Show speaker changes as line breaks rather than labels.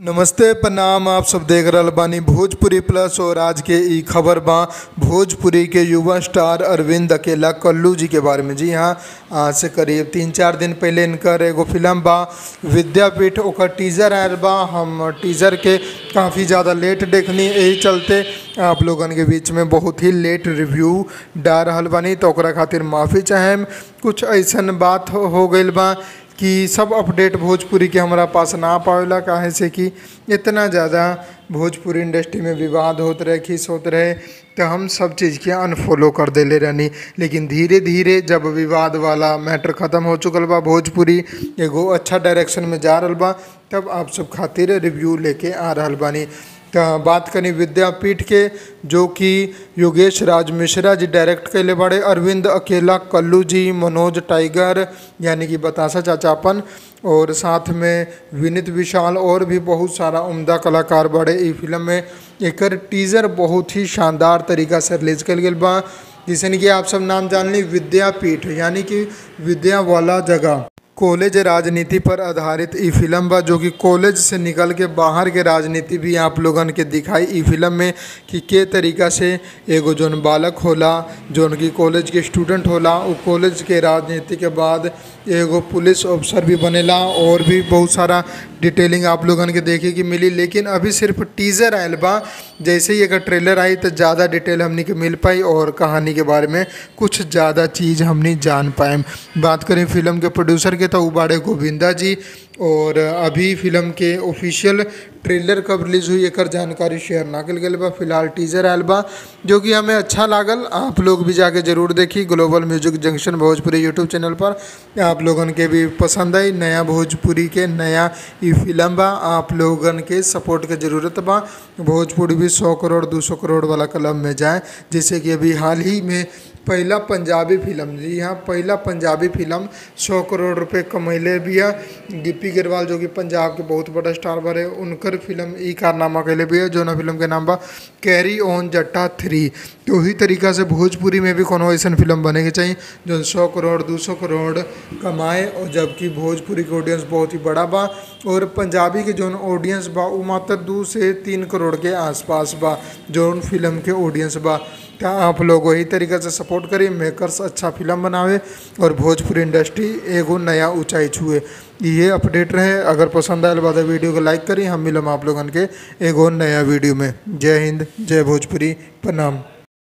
नमस्ते प्रणाम। आप सब देख रहल बानी भोजपुरी प्लस और आज के ई खबर बा भोजपुरी के युवा स्टार अरविंद अकेला कल्लू जी के बारे में। जी हाँ, आज से करीब 3-4 दिन पहले इनकर एगो फिल्म बा विद्यापीठ, ओकर टीज़र आयल बा। हम टीज़र के काफ़ी ज़्यादा लेट देखनी, यही चलते आप लोगन के बीच में बहुत ही लेट रिव्यू डाल रहल बानी, तो ओकरा खातिर माफ़ी चाहेम। कुछ ऐसन बात हो गईल बा कि सब अपडेट भोजपुरी के हमारा पास ना पावेला, काहे से कि इतना ज़्यादा भोजपुरी इंडस्ट्री में विवाद होते रहे, खीस होते रहे, तो हम सब चीज़ के अनफॉलो कर देले रहनी। लेकिन धीरे धीरे जब विवाद वाला मैटर ख़त्म हो चुकल बा, भोजपुरी एगो अच्छा डायरेक्शन में जा रहल बा, तब आप सब खातिर रिव्यू लेके आ रहल बानी। तो बात करी विद्यापीठ के, जो कि योगेश राज मिश्रा जी डायरेक्ट कैले बड़े, अरविंद अकेला कल्लू जी, मनोज टाइगर यानी कि बतासा चाचापन, और साथ में विनीत विशाल और भी बहुत सारा उम्दा कलाकार बड़े ई फिल्म में। एकर टीज़र बहुत ही शानदार तरीका से रिलीज कल गया बा, जिसे कि आप सब नाम जान ली विद्यापीठ यानी कि विद्या वाला जगह। कॉलेज राजनीति पर आधारित ई फिल्म बा, जो कि कॉलेज से निकल के बाहर के राजनीति भी आप लोगन के दिखाई ई फिल्म में कि के तरीका से एगो जोन बालक होला, जोन की कॉलेज के स्टूडेंट होला, वो कॉलेज के राजनीति के बाद एगो पुलिस ऑफिसर भी बनेला, और भी बहुत सारा डिटेलिंग आप लोगन के देखे की मिली। लेकिन अभी सिर्फ टीज़र आयल बा, जैसे ही अगर ट्रेलर आई तो ज़्यादा डिटेल हमनी के मिल पाई और कहानी के बारे में कुछ ज़्यादा चीज़ हमनी जान पाए। बात करें फिल्म के प्रोड्यूसर के, तो उबाड़े गोविंदा जी, और अभी फिल्म के ऑफिशियल ट्रेलर कब रिलीज़ हुई एकर जानकारी शेयर ना कल गई बा। फिलहाल टीज़र आयल बा, जो कि हमें अच्छा लागल। आप लोग भी जाके ज़रूर देखी global music junction Bhojpuri YouTube channel पर। आप लोगन के भी पसंद आई, नया भोजपुरी के नया ई फिल्म बा, आप लोगन के सपोर्ट के ज़रूरत बा। भोजपुरी भी 100 करोड़ 200 करोड़ वाला कलम में जाए, जैसे कि अभी हाल ही में पहला पंजाबी फिल्म, जी हाँ पहला पंजाबी फिल्म 100 करोड़ रुपए कमैले भी है। गिप्पी गिरवाल जो कि पंजाब के बहुत बड़ा स्टार बड़े, उनकर फिल्म ई कारनामा कैले भी है, जो ना फिल्म के नाम बा कैरी ऑन जट्टा 3। तो वही तरीका से भोजपुरी में भी कोनो ऐसा फिल्म बने के चाहिए जो 100 करोड़ 200 करोड़ कमाए, और जबकि भोजपुरी के ऑडियंस बहुत ही बड़ा बा, और पंजाबी के जो ऑडियंस बा वो मात्र 2 से 3 करोड़ के आसपास बा जो फिल्म के ऑडियंस बा। क्या आप लोग वही तरीके से सपोर्ट करिए, मेकर्स अच्छा फिल्म बनावे और भोजपुरी इंडस्ट्री एगो नया ऊंचाई छुए। ये अपडेट रहे। अगर पसंद आयल बात वीडियो को लाइक करिए। हम मिलम आप लोगन के एगो नया वीडियो में। जय हिंद, जय भोजपुरी, प्रणाम।